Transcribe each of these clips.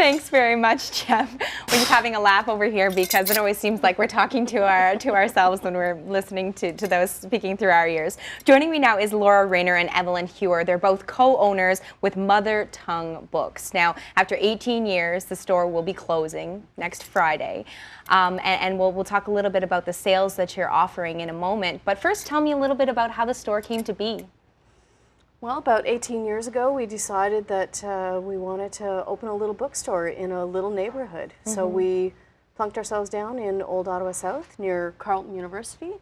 Thanks very much, Jeff. We're just having a laugh over here because it always seems like we're talking to ourselves when we're listening to those speaking through our ears. Joining me now is Rayner and Evelyn Huer. They're both co-owners with Mother Tongue Books. Now, after 18 years, the store will be closing next Friday. And we'll talk a little bit about the sales that you're offering in a moment. But first, tell me a little bit about how the store came to be. Well, about 18 years ago, we decided that we wanted to open a little bookstore in a little neighborhood. Mm-hmm. So we plunked ourselves down in Old Ottawa South near Carleton University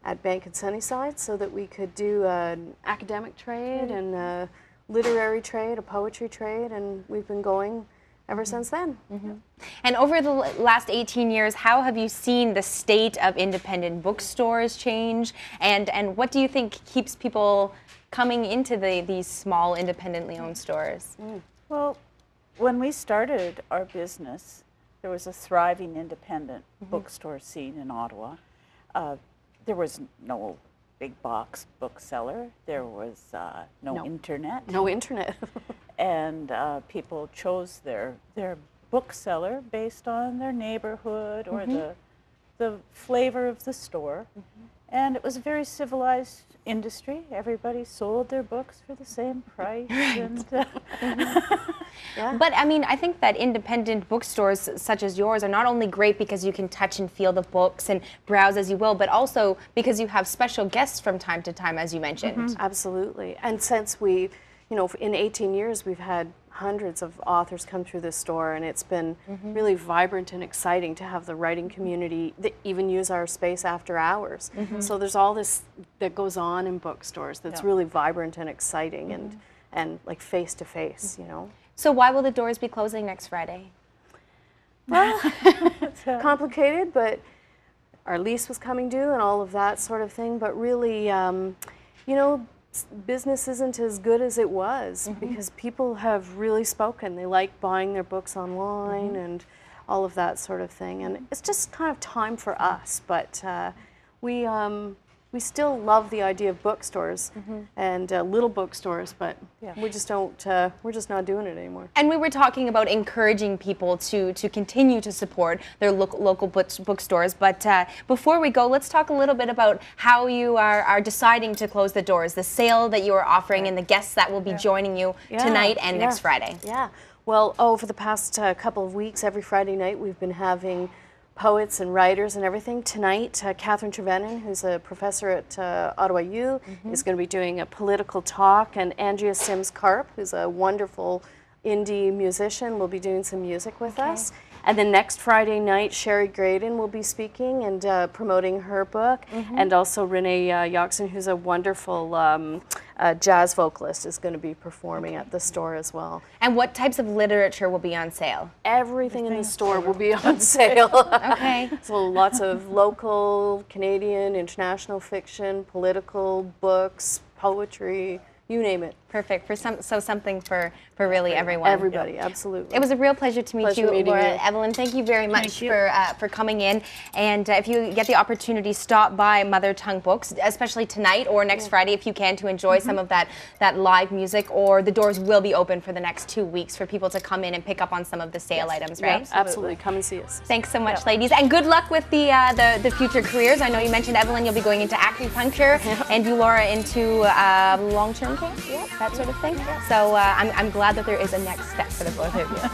at Bank and Sunnyside so that we could do an academic trade and a literary trade, a poetry trade, and we've been going ever since then. Mm-hmm. And over the last 18 years, how have you seen the state of independent bookstores change? And what do you think keeps people coming into these small, independently owned stores? Well, when we started our business, there was a thriving independent bookstore scene in Ottawa. There was no big box bookseller. There was no internet. No internet. And people chose their bookseller based on their neighborhood or the flavor of the store. And it was a very civilized industry. Everybody sold their books for the same price. And, yeah. But I mean, I think that independent bookstores such as yours are not only great because you can touch and feel the books and browse as you will, but also because you have special guests from time to time, as you mentioned. Absolutely. And since we, in 18 years, we've had hundreds of authors come through this store, and it's been really vibrant and exciting to have the writing community that even use our space after hours. So there's all this that goes on in bookstores that's really vibrant and exciting and like face to face, So why will the doors be closing next Friday? Well, it's complicated, but our lease was coming due and all of that sort of thing, but really, business isn't as good as it was because people have really spoken. They like buying their books online and all of that sort of thing. And it's just kind of time for us. But we still love the idea of bookstores and little bookstores, but we just don't. We're just not doing it anymore. And we were talking about encouraging people to continue to support their local bookstores. But before we go, let's talk a little bit about how you are deciding to close the doors, the sale that you are offering, and the guests that will be joining you tonight and next Friday. Yeah. Well, over the past couple of weeks, every Friday night, we've been having poets and writers and everything. Tonight, Catherine Trevenin, who's a professor at Ottawa U, is going to be doing a political talk, and Andrea Sims-Karp, who's a wonderful indie musician, will be doing some music with us. And then next Friday night, Sherry Graydon will be speaking and promoting her book, and also Renee Yoxon, who's a wonderful jazz vocalist, is going to be performing at the store as well. And what types of literature will be on sale? Everything in the store will be on sale. So lots of local, Canadian, international fiction, political, books, poetry, you name it. Perfect. So something for really everyone. Everybody, absolutely. It was a real pleasure to meet you, Laura. You. Evelyn, thank you very much for coming in. And if you get the opportunity, stop by Mother Tongue Books, especially tonight or next Friday if you can, to enjoy some of that live music. Or the doors will be open for the next 2 weeks for people to come in and pick up on some of the sale items, right? Yes, absolutely. Come and see us. Thanks so much, ladies, and good luck with the future careers. I know you mentioned, Evelyn, you'll be going into acupuncture, and you, Laura, into long-term care, that sort of thing. So I'm glad that there is a next step for the both of you.